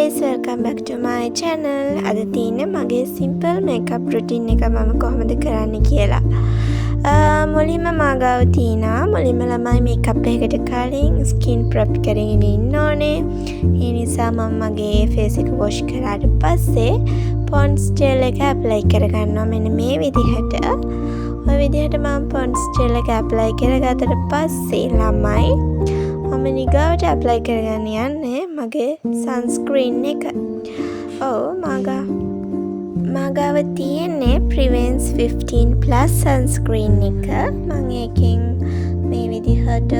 guys, welcome back to my channel. අද තියෙන්නේ මගේ simple makeup routine එක මම කොහොමද කරන්නේ කියලා. මුලින්ම මාගාව තියෙනවා. මුලින්ම ළමයි makeup එකකට කලින් skin prep කරගෙන ඉන්න ඕනේ. ඒ නිසා මම මගේ face එක wash කරාට පස්සේ Pond's gel එක apply කරගන්නවා මෙන්න මේ විදිහට. ඔය විදිහට මම Pond's gel එක apply කරගත්තට පස්සේ ළමයි මම නිගාවට apply කරගන්න යන්නේ මගේ sunscreen එක. මාගාව තියෙන්නේ Prevents 15+ sunscreen එක. මම එකෙන් මේ විදිහට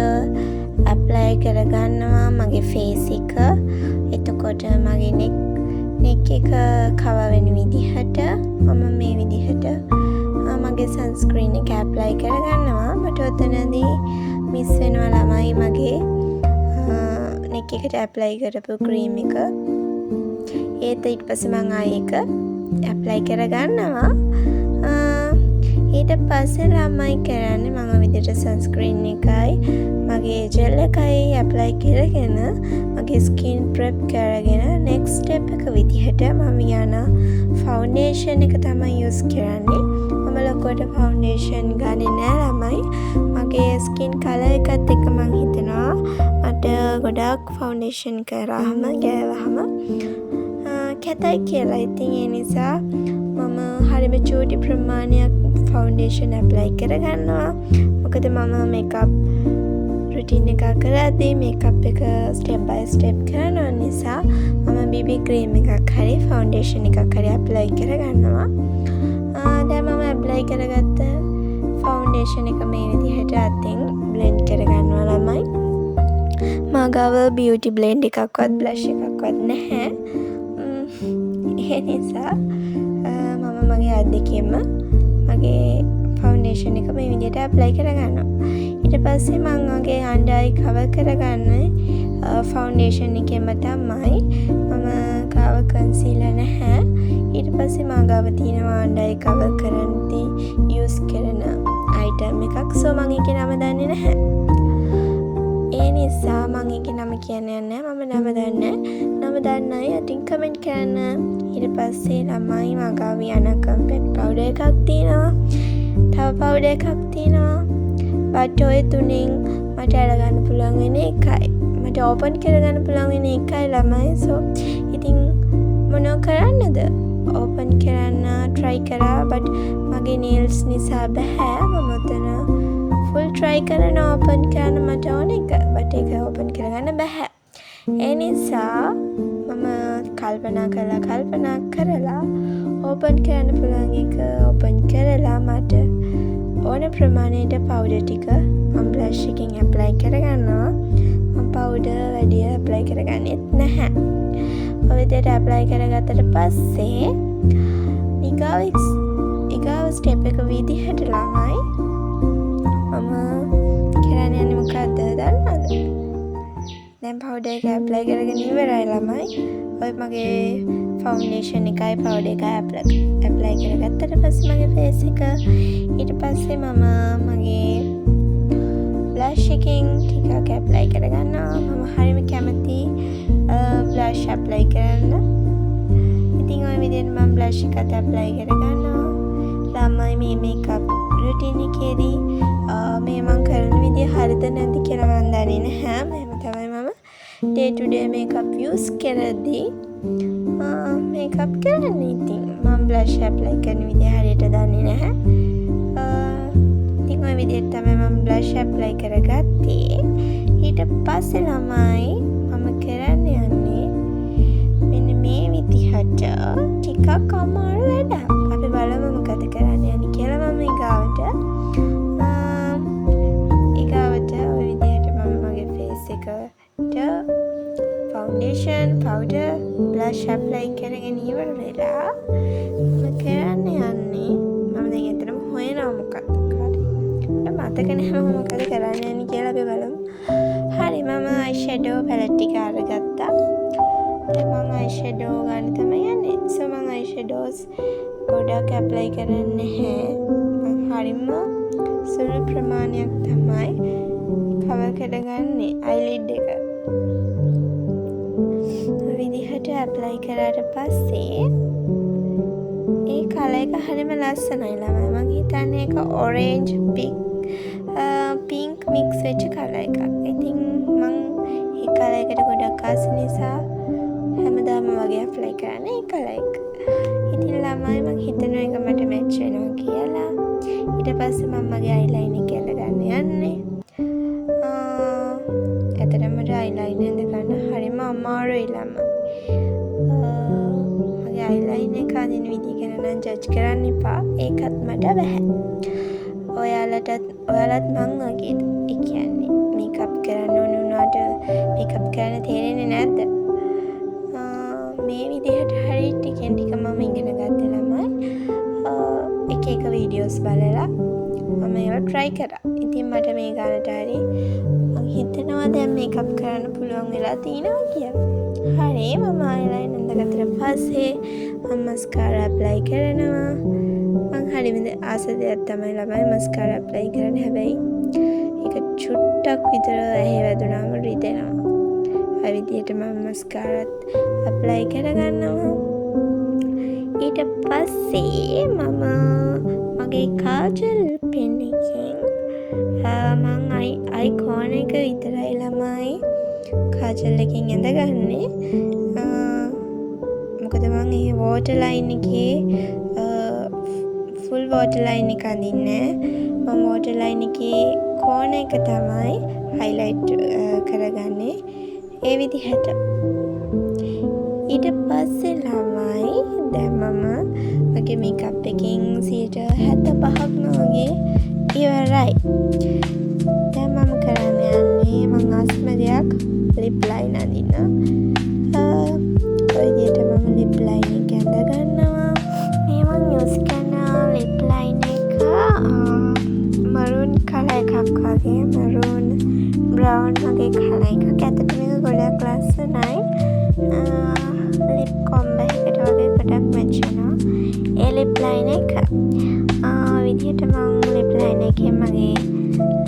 apply කරගන්නවා මගේ face එක. එතකොට මගේ neck එක cover වෙන විදිහට මම මේ විදිහට මගේ sunscreen එක apply කරගන්නවා. මට ඔතනදී මිස් වෙනවා ළමයි මගේ neck එකට apply කරපු cream එක. ඒත් ඊට පස්සේ මම ආයෙ එක apply කරගන්නවා. ඊට පස්සේ ළමයි කරන්නේ මම විදිහට sunscreen එකයි මගේ gel එකයි apply කරගෙන මගේ skin prep කරගෙන next step එක විදිහට මම යන foundation එක තමයි use කරන්නේ. මම ලොකුවට foundation ගන්නේ නෑ ළමයි. මගේ skin color එකත් එක්ක මම හිතනවා මට ගොඩාක් foundation කරාම ගෑවහම කැතයි කියලා. ඉතින් ඒ නිසා මම හරිම චූටි ප්‍රමාණයක් foundation apply කරගන්නවා. මොකද මම makeup routine එක කරද්දී makeup එක step by step කරන නිසා මම BB cream එකක් හරි foundation එකක් හරි apply කරගන්නවා. දැන් මම apply කරගත්ත foundation එක මේ විදිහට අතින් blend කරගන්නවා ළමයි. මාගාව beauty blend එකක්වත් blush එකක්වත් නැහැ. ඒ නිසා මම මගේ අත් දෙකෙන්ම මගේ foundation එක මේ විදිහට apply කරගන්නවා. ඊට පස්සේ මම මගේ under eye cover කරගන්නේ foundation එකෙන්ම තමයි. මම ගාව concealer නැහැ. ඊට පස්සේ මාගාව තියෙනවා under eye cover කරද්දී use කරන item එකක්. so මම ඒකේ නම දන්නේ නැහැ. ඒ නිසා මම ඒකේ නම කියන්නේ නැහැ. මම නම දන්නේ. නම දන්න අය අතින් කමෙන්ට් කරන්න. ඊට පස්සේ ළමයි මාගාව යන compact powder එකක් තියෙනවා. තව powder එකක් තියෙනවා. but ඔය තුනෙන් මට අරගන්න පුළුවන් වෙන එකයි. මට open කරගන්න පුළුවන් වෙන එකයි ළමයි. so ඉතින් මොනව කරන්නද? open කරන්න try කරා but මගේ nails නිසා බෑ. මම උතන full try කරන open කරන්න මට ඕන එක but ඒක open කරගන්න බෑ. ඒ නිසා මම කල්පනා කරලා open කරන්න පුළුවන් එක open කරලා මට ඕන ප්‍රමාණයට powder ටික මම blush එකෙන් apply කරගන්නවා. මම powder වැඩි apply කරගන්නෙත් නැහැ. ඔය විදිහට apply කරගත්තට පස්සේ ඊගාව step එක විදිහට ළමයි මම කරන්න යන්නේ මොකද්ද දන්නවද? දැන් powder එක apply කරගෙන ඉවරයි ළමයි. ඔය මගේ foundation එකයි powder එකයි apply කරගත්තට පස්සේ මගේ face එක ඊට පස්සේ මම මගේ blush එකෙන් ටිකක් apply කරගන්නවා. මම හරියම කැමති blush apply කරන්න. ඉතින් ඔය විදිහට මම blush එකත් apply කරගන්නවා. ළමයි මේ makeup routine එකේදී මේ මම කරන විදිහ හරිද නැද්ද කියලා මම දන්නේ නැහැ. මෙහෙම තමයි මම day to day makeup use කරද්දී makeup කරන්නේ. ඉතින් මම blush apply කරන විදිහ හරියට දන්නේ නැහැ. ඉතින් ඔය විදිහට තමයි මම blush apply කරගත්තේ. ඊට පස්සේ ළමයි මම කරන්න යන්නේ මෙන්න මේ විදිහට ටිකක් අමාරු වැඩක්. අපි බලමු මොකද කරන්න යන්නේ කියලා. මම ඊගාවට ඔය විදිහට මම මගේ face එකට foundation, powder, blush apply කරගෙන ඉවර වෙලා මම කරන්න යන්නේ මම දැන් ඇත්තටම හොයනවා මොකක්ද මතක නැහැ මම මොකද කරන්න යන්නේ කියලා. අපි බලමු. හරි මම eyeshadow palette ටික අරගත්තා. දැන් මම eyeshadow ගන්න තමයි යන්නේ. so මම eyeshadows ගොඩක් apply කරන්නේ නැහැ. මම හරිම සුළු ප්‍රමාණයක් තමයි cover කරගන්නේ eyelid එක. විදිහට විදිහට ඇප්ලයි කරාට පස්සේ ඒ කලර් එක හරිම ලස්සනයි ළමයි. මං හිතන්නේ ඒක ඔරේන්ජ් පින්ක් මික්ස් වෙච්ච කලර් එකක්. ඉතින් මං ඒ කලර් එකට ගොඩක් ආස නිසා හැමදාම වගේ ඇප්ලයි කරන්නේ ඒ කලර් එක. ඉතින් ළමයි මං හිතනවා ඒක මට මැච් වෙනවා කියලා. ඊට පස්සේ මම මගේ අයිලයිනර් එක ඇඳ ගන්න යන්නේ. ඇත්තටම අයිලයිනර් ඇඳ ගන්න හරිම අමාරුයි ළමයි. මගේ අයිලයිනර් එක අඳින විදිහ ගැන නම් ජජ් කරන්න එපා. ඒකත් මට බැහැ. ඔයාලත් මං වගේද? ඒ කියන්නේ මේකප් කරන්න ඕන වුණාට මේකප් කරන්න තේරෙන්නේ නැද්ද? මේ විදිහට හරි ටිකෙන් ටික මම ඉගෙන ගත්ත ළමයි. එක වීඩියෝස් බලලා මම ඒවා try කරා. ඉතින් මට මේ ගානට හරි මං හිතනවා දැන් මේකප් කරන්න පුළුවන් වෙලා තියෙනවා කියලා. හරි මම අයිලයිනර් ඇඳගත්තට පස්සේ මම මස්කාරා ඇප්ලයි කරනවා. මං හරිම ආස දෙයක් තමයි ළමයි මස්කාරා ඇප්ලයි කරන්න. හැබැයි ඒක චුට්ටක් විතර ඇහි වැදුනාම රිදෙනවා. ඒ විදිහට මම මස්කාරාත් ඇප්ලයි කරගන්නවා. ඊට පස්සේ මම මගේ කාජල් පෙන් එකෙන් මං අයිකෝන් එක විතරයි ළමයි කාජල් එකෙන් ඇඳගන්නේ. මොකද මං ඒ වෝටර් ලයින් එකේ ෆුල් වෝටර් ලයින් එක අඳින්නේ. මම වෝටර් ලයින් එකේ කෝන එක තමයි හයිලයිට් කරගන්නේ ඒ විදිහට. ඊට පස්සේ ළමයි දැන් මම මගේ මේකප් එකෙන් 75%ක්ම වගේ ඉවරයි. දැන් මම කරන්න යන්නේ මං ආසම දෙයක් ලිප් ලයින් අඳින්න. ඔය විදිහට මම ලිප් ලයින් එක ඇඳ ගන්නවා. මේ මං යූස් කරන ලිප් ලයින් එක මරූන් කලර් එකක් වගේ, මරූන් බ්‍රවුන් වගේ කලර් එකක්. ඇත්තට මේක ගොඩක් ලස්සනයි. ලිප් කොම්බ එකට වගේ ගොඩක් මැච් වෙනවා ඒ ලිප් ලයින් එක. විදිහට මම ලිප් ලයින් එකෙන් මගේ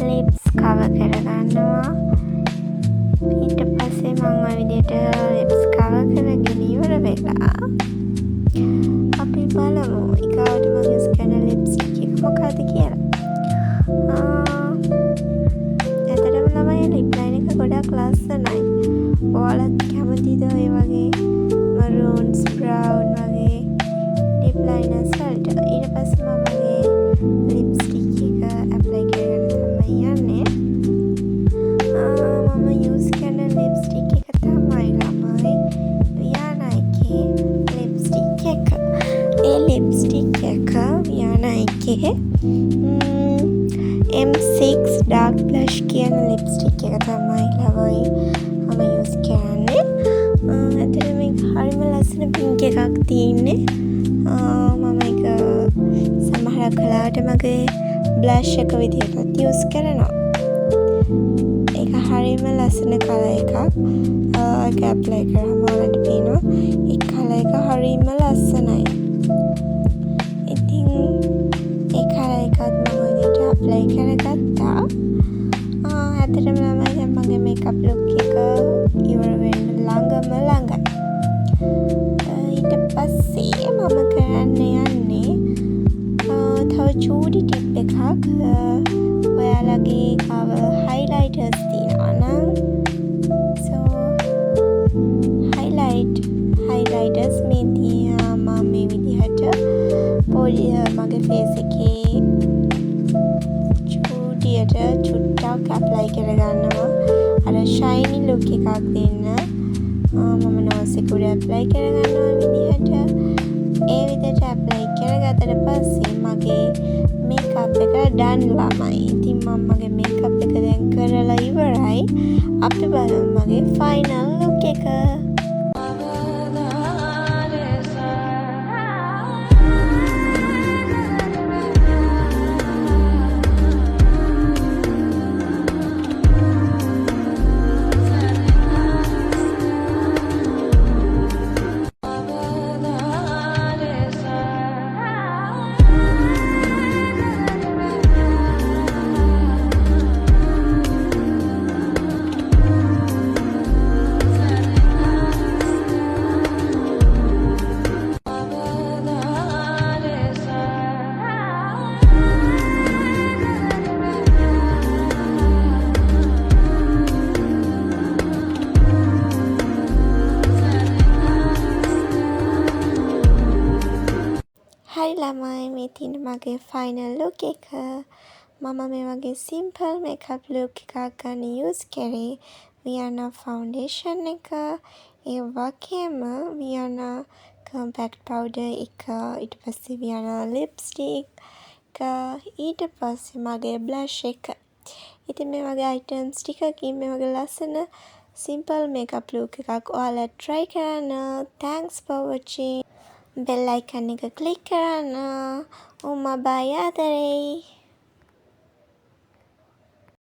ලිප්ස් කවර් කරගන්නවා. ඊට පස්සේ මම ඔය විදිහට ලිප්ස් කවර් කරගෙන ඉවර වෙලා අපි බලමු ඊගාවට මම යූස් කරන ලිප්ස්ටික් එක මොකක්ද කියලා. ඇත්තටම ළමයි ලිප් ලයින් එක ගොඩක් ලස්සනයි. ඔයාලත් කැමතිද ඔය වගේ මරූන්ස් බ්‍රවුන් වගේ ලිප් ලයිනර්ස් වලට? ඊට පස්සේ මම මගේ ලිප්ස්ටික් එක ඇප්ලයි කරගෙන තමයි යන්නේ. මම යූස් කරන ලිප්ස්ටික් එක තමයි ළමයි වියානායිකේ ලිප්ස්ටික් එක. ඒ ලිප්ස්ටික් එක වියානායිකේ M6 ඩාර්ක් බ්ලෂ් කියන ලිප්ස්ටික් එක තමයි ළමයි මම යූස් කරන්නේ. ඇත්තට මේක හරිම ලස්සන පින්ක් එකක් තියෙන්නේ. මම ඒක සමහර කලාවට මගේ බ්ලෂ් එක විදිහටත් යූස් කරනවා. ඒක හරිම ලස්සන කලර් එකක්. ඒක ඇප්ලයි කරාම ඔයාලට පේනවා ඒ කලර් එක හරිම ලස්සනයි. ඉතින් ඒ කලර් එකත් මම විදිහට ඇප්ලයි කරගත්තා. ඇත්තටම ළමයි දැන් මගේ මේකප් ලුක් එක ඉවර වෙන්න ළඟයි. ඊට පස්සේ මම කරන්න යන්නේ තව චූටි ටිප් එකක්. ඔයාලගේ කව හයිලයිටර්ස් තියෙනවා නම් හයිලයිටර්ස් මේ මම මේ විදිහට පොඩි මගේ ෆේස් එකේ චුට්ටක් ඇප්ලයි කරගන්නවා. අර ෂයිනි ලුක් එකක් දෙන්න මම නෝස් එක උඩ ඇප්ලයි කරගන්නවා විදිහට. ඒ විදිහට ඇප්ලයි කරගත්තට පස්සේ මගේ මේකප් එක ඩන් ළමයි. ඉතින් මම මගේ මේකප් එක දැන් කරලා ඉවරයි. අපි බලමු මගේ ෆයිනල් ලුක් එක. ළමයි මේ තියෙන මගේ ෆයිනල් ලුක් එක. මම මේ වගේ සිම්පල් මේකප් ලුක් එකක් ගන්න යූස් කරේ වියනා ෆවුන්ඩේෂන් එක. ඒ වගේම වියනා කම්පැක්ට් පවුඩර් එක. ඊට පස්සේ වියනා ලිප්ස්ටික් එක. ඊට පස්සේ මගේ බ්ලෂ් එක. ඉතින් මේ වගේ අයිටම්ස් ටිකකින් මේ වගේ ලස්සන සිම්පල් මේකප් ලුක් එකක් ඔයාලා try කරන්න. Thanks for watching. Bell icon එක ක්ලික් කරන්න. බයි ආදරේ.